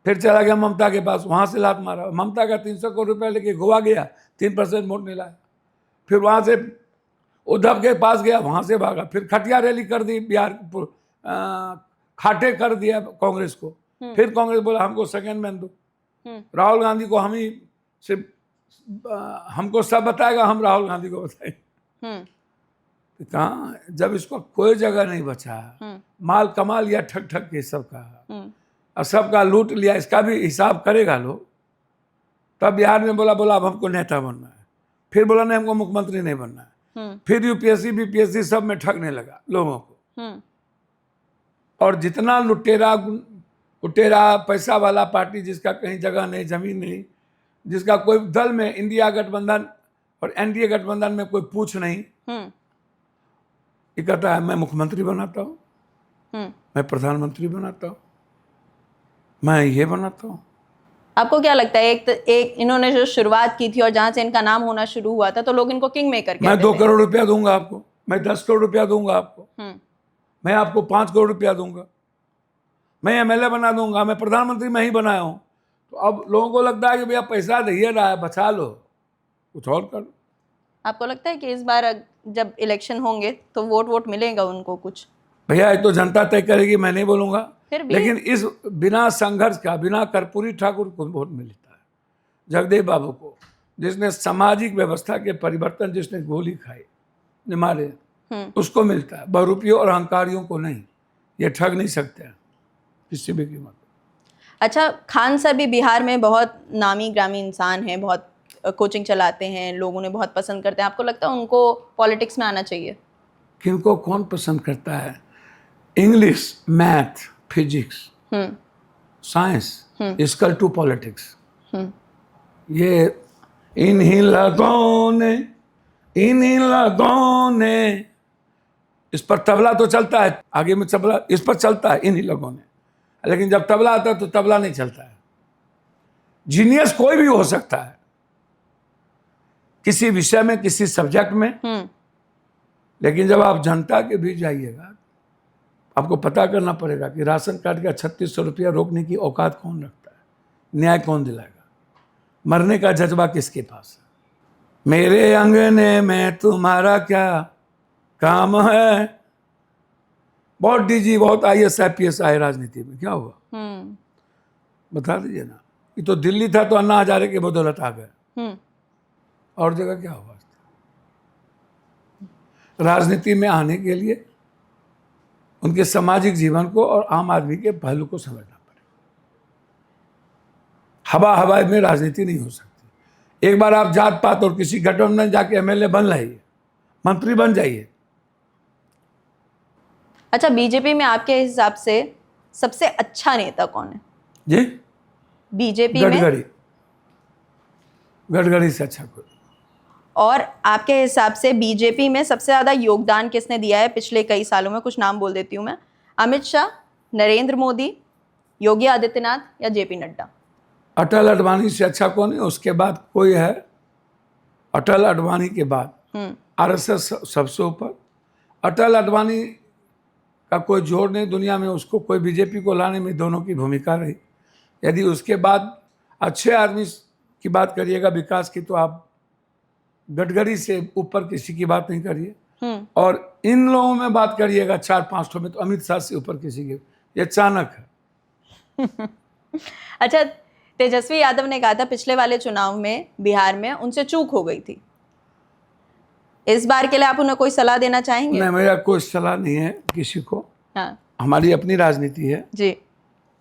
S1: फिर चला गया ममता के पास, वहां से लात मारा। ममता का 300 करोड़ रुपया लेके गोवा गया, 3% वोट नहीं लाया। फिर वहां से उद्धव के पास गया, वहां से भागा। फिर खटिया रैली कर दी बिहार, खाटे कर दिया कांग्रेस को। फिर कांग्रेस बोला हमको सेकंड मैन दो, राहुल गांधी को हम ही से हमको सब बताएगा, हम राहुल गांधी को बताएंगे। तो कहाँ, जब इसको कोई जगह नहीं बचा, माल कमा लिया ठग ठग के सबका, और सबका लूट लिया, इसका भी हिसाब करेगा लोग। तब बिहार में बोला अब हमको नेता बनना है, फिर बोला नहीं हमको मुख्यमंत्री नहीं बनना है, फिर यूपीएससी बीपीएससी सब में ठगने लगा लोगों को। और जितना लुटेरा पैसा वाला पार्टी, जिसका कहीं जगह नहीं, जमीन नहीं, जिसका कोई दल में इंडिया गठबंधन और एनडीए गठबंधन में कोई पूछ नहीं, ये कहता है मैं मुख्यमंत्री बनाता हूँ, मैं प्रधानमंत्री बनाता हूँ, मैं ये बनाता हूँ।
S2: आपको क्या लगता है, एक इन्होंने जो शुरुआत की थी और जहां से इनका नाम होना शुरू हुआ था, तो लोग इनको किंग मेकर कहते थे।
S1: मैं 2 करोड़ रुपया दूंगा आपको, मैं 10 करोड़ रुपया दूंगा आपको, मैं आपको 5 करोड़ रुपया दूंगा, मैं एमएलए बना दूंगा, मैं प्रधानमंत्री मैं ही बनाया हूँ। तो अब लोगों को लगता है कि भैया पैसा दे रहा है, बचा लो, कुछ और कर लो। आपको
S2: लगता है कि इस बार जब इलेक्शन होंगे तो वोट मिलेगा उनको कुछ?
S1: भैया ये तो जनता तय करेगी, मैं नहीं बोलूंगा। लेकिन इस बिना संघर्ष का, बिना कर्पूरी ठाकुर को वोट मिलता है, जगदेव बाबू को, जिसने सामाजिक व्यवस्था के परिवर्तन, जिसने गोली खाई मारे, उसको मिलता है, बहुरूपियों और अहंकारियों को नहीं। ये ठग नहीं सकते हैं किसी भी कीमत।
S2: अच्छा, खान साहब भी बिहार में बहुत नामी ग्रामी इंसान हैं, बहुत कोचिंग चलाते हैं, लोग उन्हें बहुत पसंद करते हैं। आपको लगता है उनको पॉलिटिक्स में आना चाहिए?
S1: किनको कौन पसंद करता है? English, math, physics, science equal to politics. ये इन्हीं लोगों ने इस पर तबला तो चलता है, आगे में तबला इस पर चलता है इन्हीं लोगों ने, लेकिन जब तबला आता है तो तबला नहीं चलता है। जीनियस कोई भी हो सकता है किसी विषय में, किसी सब्जेक्ट में, लेकिन जब आप जनता के बीच जाइएगा, आपको पता करना पड़ेगा कि राशन कार्ड का 3600 रुपया रोकने की औकात कौन रखता है, न्याय कौन दिलाएगा, मरने का जज्बा किसके पास है। मेरे अंगने में तुम्हारा क्या काम है। बहुत डीजी, बहुत IAS IPS आए राजनीति में, क्या हुआ बता दीजिए ना। ये तो दिल्ली था तो अन्ना हजारे के बदौलत आ गए, और जगह क्या हुआ। राजनीति में आने के लिए उनके सामाजिक जीवन को और आम आदमी के पहलू को समझना पड़ेगा। हवा में राजनीति नहीं हो सकती। एक बार आप जात पात और किसी गठबंधन में जाके एमएलए बन जाइए, मंत्री बन जाइए।
S2: अच्छा, बीजेपी में आपके हिसाब से सबसे अच्छा नेता कौन है?
S1: जी,
S2: बीजेपी में
S1: गडकरी से अच्छा कोई।
S2: और आपके हिसाब से बीजेपी में सबसे ज़्यादा योगदान किसने दिया है पिछले कई सालों में? कुछ नाम बोल देती हूँ मैं। अमित शाह, नरेंद्र मोदी, योगी आदित्यनाथ या जेपी नड्डा?
S1: अटल अडवाणी से अच्छा कौन है? उसके बाद कोई है? अटल अडवाणी के बाद आरएसएस सबसे ऊपर। अटल अडवाणी का कोई जोर नहीं दुनिया में, उसको कोई बीजेपी को लाने में दोनों की भूमिका रही। यदि उसके बाद अच्छे आदमी की बात करिएगा विकास की, तो आप गडकरी से ऊपर किसी की बात नहीं करिए। और इन लोगों में बात करिएगा 4-5 ठो में, तो अमित शाह से ऊपर किसी के, ये अचानक है।
S2: अच्छा, तेजस्वी यादव ने कहा था पिछले वाले चुनाव में बिहार में उनसे चूक हो गई थी, इस बार के लिए आप उन्हें कोई सलाह देना चाहेंगे?
S1: नहीं, मेरा कोई सलाह नहीं है किसी को। हाँ। हमारी अपनी राजनीति है जी,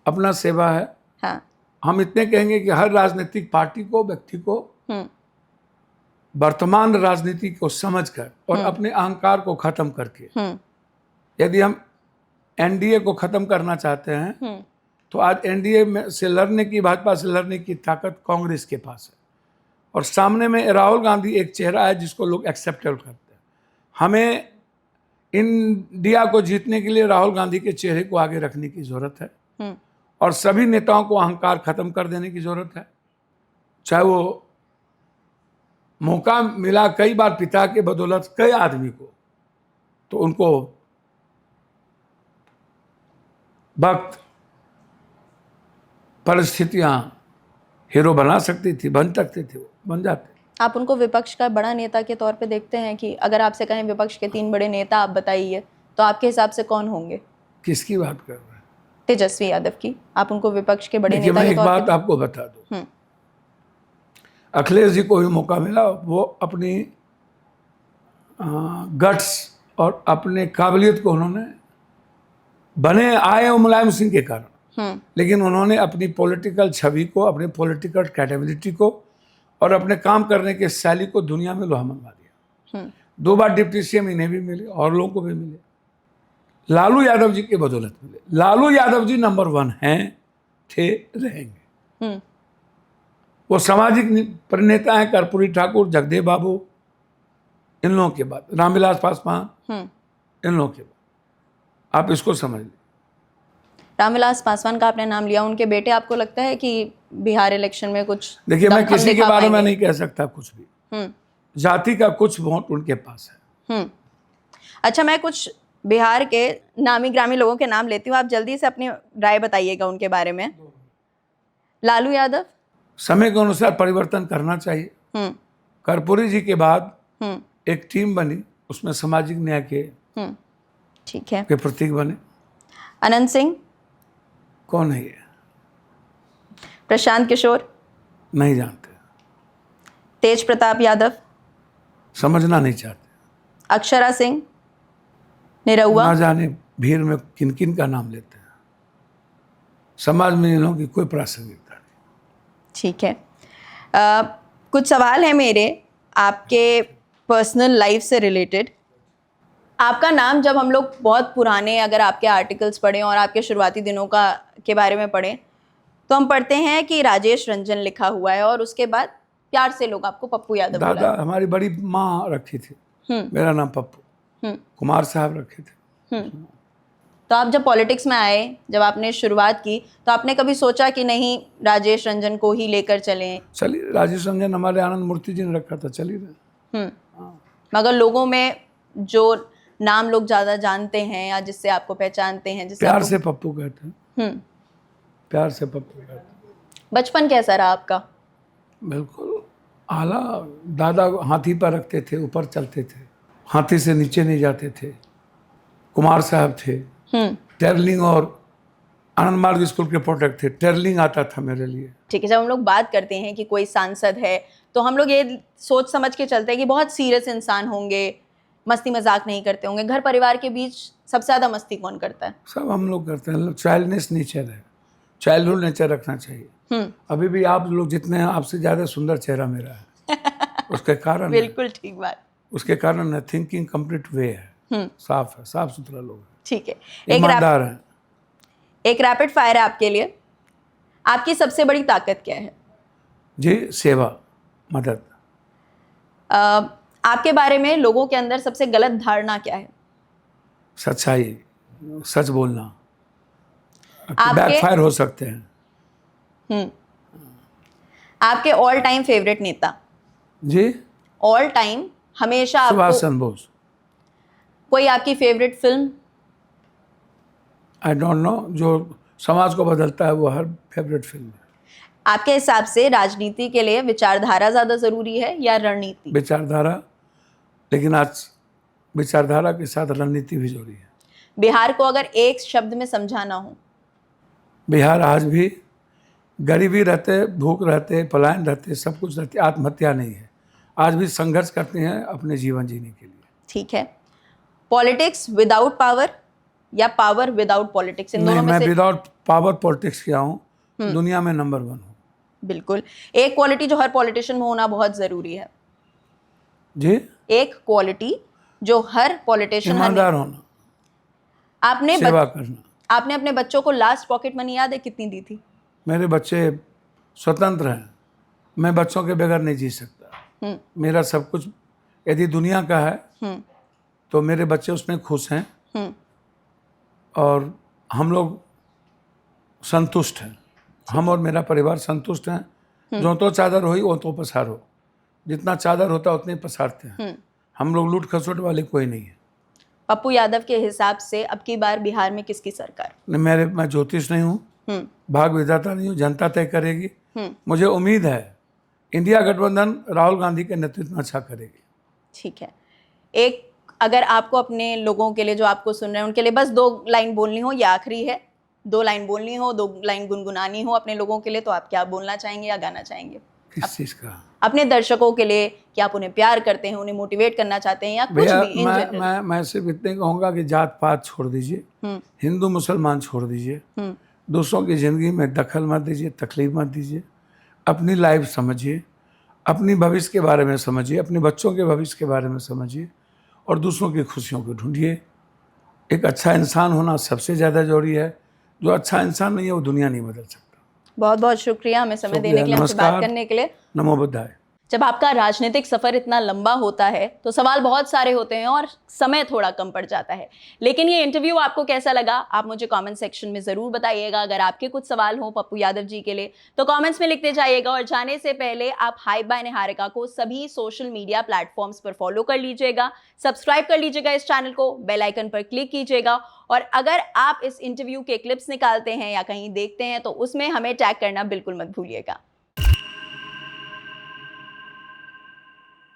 S1: अपना सेवा है। हाँ। हम इतने कहेंगे कि हर राजनीतिक पार्टी को, व्यक्ति को वर्तमान राजनीति को समझकर और अपने अहंकार को खत्म करके, यदि हम एनडीए को खत्म करना चाहते हैं, तो आज एनडीए में से लड़ने की, भाजपा से लड़ने की ताकत कांग्रेस के पास है। और सामने में राहुल गांधी एक चेहरा है जिसको लोग एक्सेप्टेबल करते हैं। हमें इंडिया को जीतने के लिए राहुल गांधी के चेहरे को आगे रखने की जरूरत है। और सभी नेताओं को अहंकार खत्म कर देने की जरूरत है। चाहे वो मौका मिला कई बार पिता के बदौलत कई आदमी को, तो उनको वक्त परिस्थितियां हीरो बना सकती थी, बन सकते थे, वो बन जाते।
S2: आप उनको विपक्ष का बड़ा नेता के तौर पे देखते हैं कि अगर आपसे कहें विपक्ष के 3 बड़े नेता आप बताइए, तो आपके हिसाब से कौन होंगे?
S1: किसकी बात कर रहे हैं?
S2: तेजस्वी यादव की। आप उनको विपक्ष के बड़े
S1: देखिए,
S2: नेता
S1: मैं
S2: के
S1: एक
S2: तौर
S1: बात
S2: पे
S1: आपको बता दूं, अखिलेश जी को भी मौका मिला, वो अपनी गट्स और अपने काबिलियत को उन्होंने बने आए वो मुलायम सिंह के कारण, लेकिन उन्होंने अपनी पॉलिटिकल छवि को, अपनी पॉलिटिकल कैपेबिलिटी को और अपने काम करने के शैली को दुनिया में लोहा मनवा दिया। 2 बार डिप्टी सीएम इन्हें भी मिले और लोगों को भी मिले, लालू यादव जी के बदौलत मिले। लालू यादव जी नंबर 1 हैं, थे, रहेंगे। वो सामाजिक नेता हैं, कर्पूरी ठाकुर, जगदेव बाबू, इन लोगों के बाद रामविलास पासवान, इन लोगों के बाद आप इसको समझ लीजिए।
S2: रामविलास पासवान का आपने नाम लिया, उनके बेटे आपको लगता है कि बिहार इलेक्शन में कुछ
S1: देखिए, मैं
S2: दमखम
S1: किसी के
S2: दिखा
S1: बारे में
S2: पाएंगे?
S1: नहीं कह सकता कुछ भी। जाति का कुछ वोट उनके पास है।
S2: अच्छा, मैं कुछ बिहार के नामी ग्रामी लोगों के नाम लेती हूँ, आप जल्दी से अपनी राय बताइएगा उनके बारे में। लालू यादव।
S1: समय के अनुसार परिवर्तन करना चाहिए। कर्पूरी जी के बाद एक टीम बनी, उसमें सामाजिक न्याय के
S2: ठीक है।
S1: के प्रतीक बने।
S2: अनंत सिंह।
S1: कौन है ये?
S2: प्रशांत किशोर।
S1: नहीं जानते,
S2: तेज प्रताप यादव।
S1: समझना नहीं चाहते।
S2: अक्षरा सिंह। निरहुआ।
S1: ना जाने भीड़ में किन किन का नाम लेते हैं। समाज में इन लोगों की कोई प्रासंगिकता नहीं।
S2: ठीक है। कुछ सवाल है मेरे आपके पर्सनल लाइफ से रिलेटेड। आपका नाम जब हम लोग बहुत पुराने अगर आपके आर्टिकल्स पढ़ें और आपके शुरुआती दिनों का के बारे में पढ़ें, तो हम पढ़ते हैं कि राजेश रंजन लिखा हुआ है और उसके बाद प्यार से लोग आपको पप्पू यादव
S1: दादा,
S2: बुलाते
S1: हमारी बड़ी माँ रखी थी मेरा नाम पप्पू, कुमार साहब रखे थे।
S2: तो आप जब पॉलिटिक्स में आए, जब आपने शुरुआत की, तो आपने कभी सोचा कि नहीं राजेश रंजन को ही लेकर चलें?
S1: चलिए, राजेश रंजन हमारे आनंद मूर्ति जी ने रखा था, चलिए रहे।
S2: मगर लोगों में जो नाम लोग ज्यादा जानते हैं या जिससे आपको पहचानते हैं, जिससे
S1: प्यार
S2: आपको...
S1: से पप्पू कहते हैं। प्यार से पप्पू कहते हैं।
S2: बचपन कैसा रहा आपका?
S1: बिल्कुल आला। दादा हाथी पर रखते थे, ऊपर चलते थे, हाथी से नीचे नहीं जाते थे। कुमार साहब थे, टेरलिंग और आनंद मार्ग स्कूल के प्रोडक्ट थे। टेरलिंग आता था मेरे लिए।
S2: ठीक है, जब हम लोग बात करते हैं कि कोई सांसद है, तो हम लोग ये सोच समझ के चलते हैं कि बहुत सीरियस इंसान होंगे, मस्ती मजाक नहीं करते होंगे। घर परिवार के बीच सबसे ज्यादा मस्ती कौन करता है?
S1: सब हम लोग करते हैं। चाइल्डनेस नेचर है, चाइल्डहुड नेचर रखना चाहिए। अभी भी आप लोग जितने हैं, आपसे ज्यादा सुंदर चेहरा मेरा है। उसके कारण
S2: बिल्कुल ठीक बात।
S1: उसके कारण है थिंकिंग कंप्लीट वे है, साफ है, साफ सुथरा लोग हैं,
S2: ठीक है।
S1: ईमानदार है।
S2: एक रैपिड फायर है आपके लिए। आपकी सबसे बड़ी ताकत क्या है?
S1: जी, सेवा, मदद।
S2: आपके बारे में लोगों के अंदर सबसे गलत धारणा क्या है?
S1: सच्चाई, सच बोलना।
S2: आपके
S1: बैकफायर हो सकते हैं।
S2: आपके ऑल टाइम फेवरेट नेता?
S1: जी,
S2: ऑल टाइम, हमेशा
S1: सुभाष
S2: आपको
S1: चंद्र बोस।
S2: कोई आपकी favourite film?
S1: I don't know, जो समाज को बदलता है वो हर फेवरेट फिल्म है।
S2: आपके हिसाब से राजनीति के लिए विचारधारा ज्यादा जरूरी है या रणनीति?
S1: विचारधारा, लेकिन आज विचारधारा के साथ रणनीति भी जरूरी है।
S2: बिहार को अगर एक शब्द में समझाना हो?
S1: बिहार आज भी गरीबी रहते, भूख रहते, पलायन रहते, सब कुछ रहते, आत्महत्या नहीं है। आज भी संघर्ष करते हैं अपने जीवन जीने के लिए।
S2: ठीक है। पॉलिटिक्स विदाउट पावर या पावर विदाउट पॉलिटिक्स, इन दोनों में
S1: मैं
S2: से?
S1: विदाउट पावर पॉलिटिक्स किया हूँ, दुनिया में नंबर 1 हूँ।
S2: बिल्कुल। एक क्वालिटी जो हर पॉलिटिशियन में होना बहुत जरूरी है?
S1: जी,
S2: एक क्वालिटी जो हर पॉलिटिशियन,
S1: ईमानदार होना,
S2: आपने
S1: सेवा करना।
S2: आपने अपने बच्चों को लास्ट पॉकेट मनी याद है कितनी दी थी?
S1: मेरे बच्चे स्वतंत्र हैं, मैं बच्चों के बगैर नहीं जी सकता। मेरा सब कुछ यदि दुनिया का है तो मेरे बच्चे उसमें खुश हैं, और हम लोग संतुष्ट हैं। हम और मेरा परिवार संतुष्ट हैं। जो तो चादर होई वो तो पसारो, जितना चादर होता है उतने पसारते हैं। हम लोग लूट खसोट वाले कोई नहीं है।
S2: पप्पू यादव के हिसाब से अब की बार बिहार में किसकी सरकार?
S1: मैं ज्योतिष नहीं हूँ, भाग विधाता नहीं हूँ, जनता तय करेगी। मुझे उम्मीद है इंडिया गठबंधन राहुल गांधी के नेतृत्व में अच्छा करेगी।
S2: ठीक है, एक अगर आपको अपने लोगों के लिए जो आपको सुन रहे हैं उनके लिए बस 2 लाइन बोलनी हो, या आखिरी है, 2 लाइन बोलनी हो, 2 लाइन गुनगुनानी हो अपने लोगों के लिए, तो आप क्या बोलना चाहेंगे या गाना चाहेंगे?
S1: किस चीज का?
S2: अपने दर्शकों के लिए कि आप उन्हें प्यार करते हैं, उन्हें मोटिवेट करना चाहते हैं, या कुछ
S1: भैया
S2: भी इन जनरल।
S1: मैं सिर्फ इतने कहूँगा कि जात पात छोड़ दीजिए, हिंदू मुसलमान छोड़ दीजिए, दूसरों की ज़िंदगी में दखल मत दीजिए, तकलीफ मत दीजिए। अपनी लाइफ समझिए, अपनी भविष्य के बारे में समझिए, अपने बच्चों के भविष्य के बारे में समझिए और दूसरों की खुशियों को ढूंढिए। एक अच्छा इंसान होना सबसे ज़्यादा जरूरी है। जो अच्छा इंसान नहीं है वो दुनिया नहीं बदल सकता।
S2: बहुत बहुत शुक्रिया हमें समय देने के लिए, हमसे बात करने के लिए।
S1: नमो बुद्धाय।
S2: जब आपका राजनीतिक सफर इतना लंबा होता है तो सवाल बहुत सारे होते हैं और समय थोड़ा कम पड़ जाता है, लेकिन ये इंटरव्यू आपको कैसा लगा आप मुझे कमेंट सेक्शन में जरूर बताइएगा। अगर आपके कुछ सवाल हो पप्पू यादव जी के लिए तो कमेंट्स में लिखते जाइएगा, और जाने से पहले आप हाइप बाय निहारिका को सभी सोशल मीडिया प्लेटफॉर्म्स पर फॉलो कर लीजिएगा, सब्सक्राइब कर लीजिएगा इस चैनल को, बेल आइकन पर क्लिक कीजिएगा, और अगर आप इस इंटरव्यू के क्लिप्स निकालते हैं या कहीं देखते हैं तो उसमें हमें टैग करना बिल्कुल मत भूलिएगा।